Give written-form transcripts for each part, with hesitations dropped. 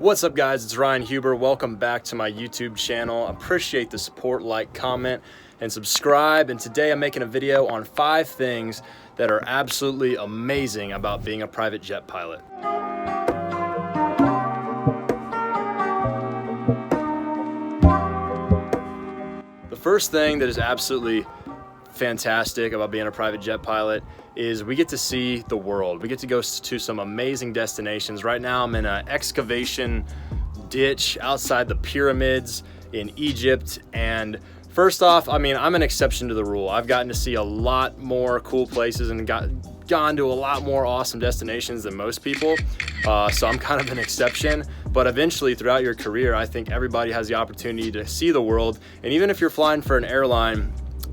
What's up guys, it's Ryan Huber. Welcome back to my YouTube channel. Appreciate the support, like, comment, and subscribe. And today I'm making a video on 5 things that are absolutely amazing about being a private jet pilot. The first thing that is absolutely fantastic about being a private jet pilot is we get to see the world. We get to go to some amazing destinations. Right now I'm in an excavation ditch outside the pyramids in Egypt, and first off, I mean, I'm an exception to the rule. I've gotten to see a lot more cool places and gone to a lot more awesome destinations than most people, so I'm kind of an exception. But eventually throughout your career, I think everybody has the opportunity to see the world. And even if you're flying for an airline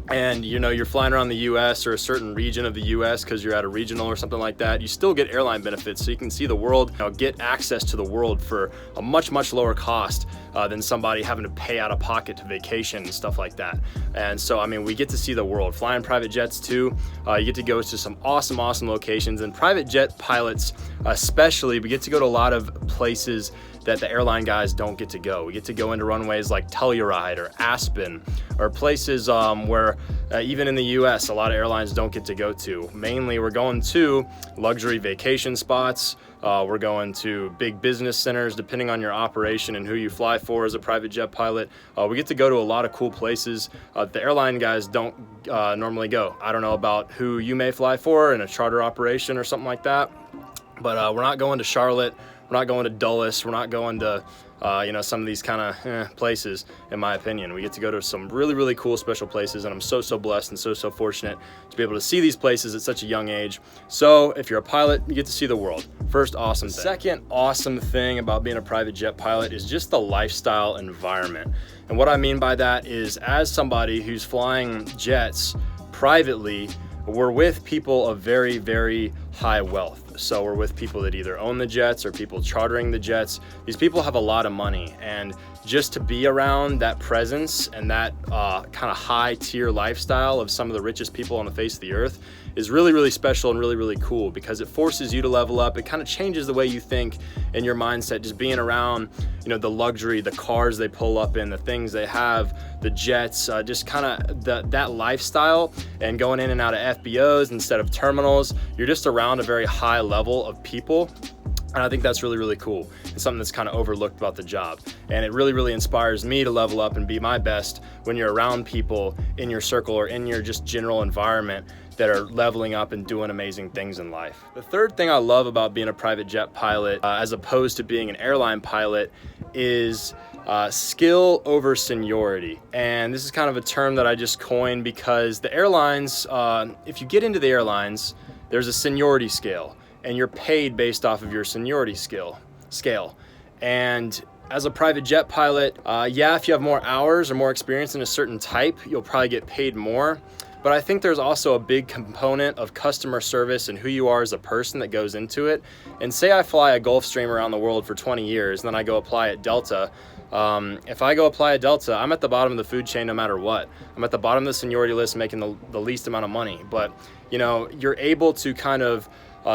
and you're flying around the US or a certain region of the US because you're at a regional or something like that, you still get airline benefits, so you can see the world, get access to the world for a much lower cost than somebody having to pay out of pocket to vacation and stuff like that. And so I mean, we get to see the world. Flying private jets too, you get to go to some awesome locations. And private jet pilots especially, we get to go to a lot of places that the airline guys don't get to go. We get to go into runways like Telluride or Aspen, or places where even in the US a lot of airlines don't get to go to. Mainly we're going to luxury vacation spots, we're going to big business centers depending on your operation and who you fly for as a private jet pilot. We get to go to a lot of cool places the airline guys don't normally go. I don't know about who you may fly for in a charter operation or something like that, but we're not going to Charlotte. We're not going to Dulles. We're not going to, some of these kind of places, in my opinion. We get to go to some really cool special places, and I'm so blessed and so fortunate to be able to see these places at such a young age. So if you're a pilot, you get to see the world. First awesome thing. Second awesome thing about being a private jet pilot is just the lifestyle environment. And what I mean by that is, as somebody who's flying jets privately, we're with people of very high wealth. So we're with people that either own the jets or people chartering the jets. These people have a lot of money, and just to be around that presence and that kind of high tier lifestyle of some of the richest people on the face of the earth is really special and really cool, because it forces you to level up. It kind of changes the way you think and your mindset, just being around the luxury, the cars they pull up in, the things they have, the jets, just kind of that lifestyle, and going in and out of FBOs instead of terminals. You're just around a very high level of people, and I think that's really cool. It's something that's kind of overlooked about the job, and it really inspires me to level up and be my best when you're around people in your circle or in your just general environment that are leveling up and doing amazing things in life. The third thing I love about being a private jet pilot, as opposed to being an airline pilot, is skill over seniority. And this is kind of a term that I just coined because the airlines, if you get into the airlines, there's a seniority scale, and you're paid based off of your seniority scale. And as a private jet pilot, yeah, if you have more hours or more experience in a certain type, you'll probably get paid more. But I think there's also a big component of customer service and who you are as a person that goes into it. And say I fly a Gulfstream around the world for 20 years, and then I go apply at Delta. If I go apply at Delta, I'm at the bottom of the food chain no matter what. I'm at the bottom of the seniority list, making the least amount of money. But you're able to kind of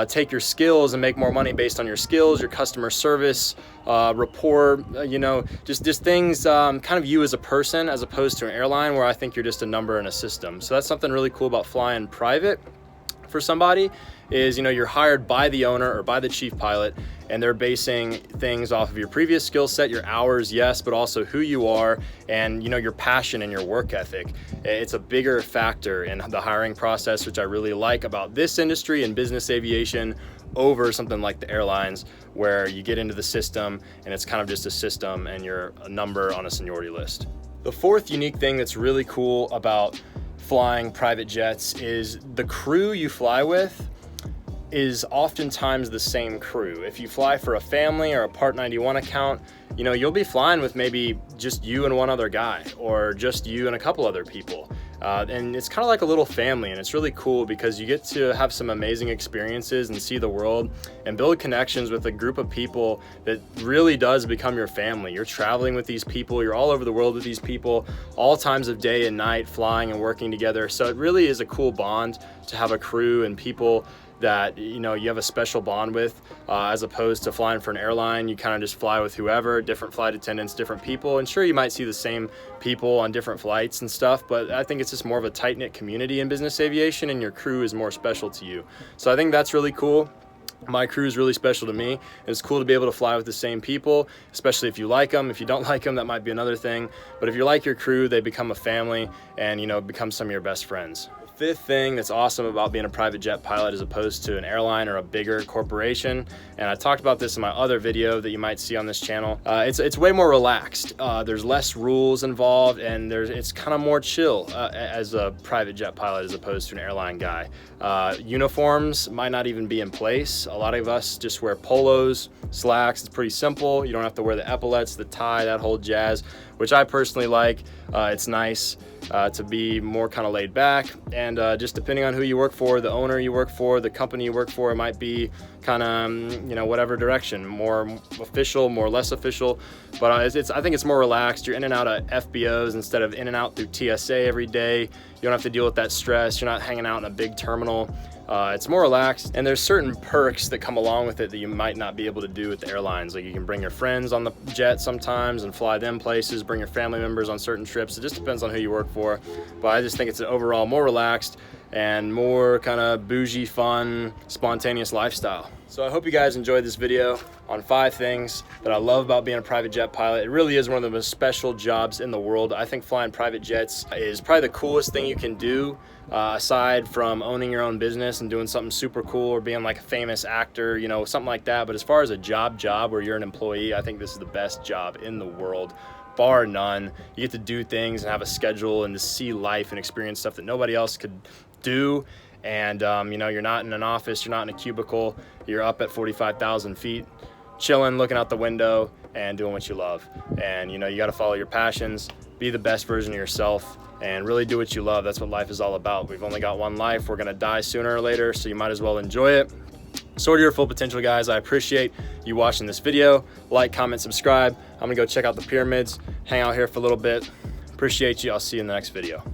take your skills and make more money based on your skills, your customer service, rapport, just things, kind of you as a person, as opposed to an airline where I think you're just a number in a system. So that's something really cool about flying private for somebody, is you're hired by the owner or by the chief pilot, and they're basing things off of your previous skill set, your hours, yes, but also who you are and your passion and your work ethic. It's a bigger factor in the hiring process, which I really like about this industry and business aviation over something like the airlines, where you get into the system and it's kind of just a system and you're a number on a seniority list. The fourth unique thing that's really cool about flying private jets is the crew you fly with is oftentimes the same crew. If you fly for a family or a Part 91 account, you'll be flying with maybe just you and one other guy, or just you and a couple other people. And it's kind of like a little family, and it's really cool because you get to have some amazing experiences and see the world and build connections with a group of people that really does become your family. You're traveling with these people, you're all over the world with these people, all times of day and night, flying and working together. So it really is a cool bond to have a crew and people that you have a special bond with, as opposed to flying for an airline. You kind of just fly with whoever, different flight attendants, different people, and sure, you might see the same people on different flights and stuff, but I think it's just more of a tight-knit community in business aviation, and your crew is more special to you. So I think that's really cool. My crew is really special to me, and it's cool to be able to fly with the same people, especially if you like them. If you don't like them, that might be another thing, but if you like your crew, they become a family and become some of your best friends. Fifth thing that's awesome about being a private jet pilot as opposed to an airline or a bigger corporation, and I talked about this in my other video that you might see on this channel, it's way more relaxed. There's less rules involved, and it's kind of more chill as a private jet pilot as opposed to an airline guy. Uniforms might not even be in place. A lot of us just wear polos, slacks. It's pretty simple. You don't have to wear the epaulets, the tie, that whole jazz, which I personally like. It's nice to be more kind of laid back, and just depending on who you work for, the owner you work for, the company you work for, it might be kind of whatever direction, more official, more less official, but I think it's more relaxed. You're in and out of FBOs instead of in and out through TSA every day. You don't have to deal with that stress. You're not hanging out in a big terminal. It's more relaxed, and there's certain perks that come along with it that you might not be able to do with the airlines. Like you can bring your friends on the jet sometimes and fly them places, bring your family members on certain trips. It just depends on who you work for, but I just think it's an overall more relaxed and more kind of bougie, fun, spontaneous lifestyle. So I hope you guys enjoyed this video on 5 things that I love about being a private jet pilot. It really is one of the most special jobs in the world. I think flying private jets is probably the coolest thing you can do, aside from owning your own business and doing something super cool or being like a famous actor, something like that. But as far as a job where you're an employee, I think this is the best job in the world, bar none. You get to do things and have a schedule and to see life and experience stuff that nobody else could do. And you're not in an office, you're not in a cubicle, you're up at 45,000 feet, chilling, looking out the window and doing what you love. And you got to follow your passions, be the best version of yourself, and really do what you love. That's what life is all about. We've only got one life. We're gonna die sooner or later, so you might as well enjoy it. Soar to your full potential, guys. I appreciate you watching this video. Like, comment, subscribe. I'm gonna go check out the pyramids, hang out here for a little bit. Appreciate you. I'll see you in the next video.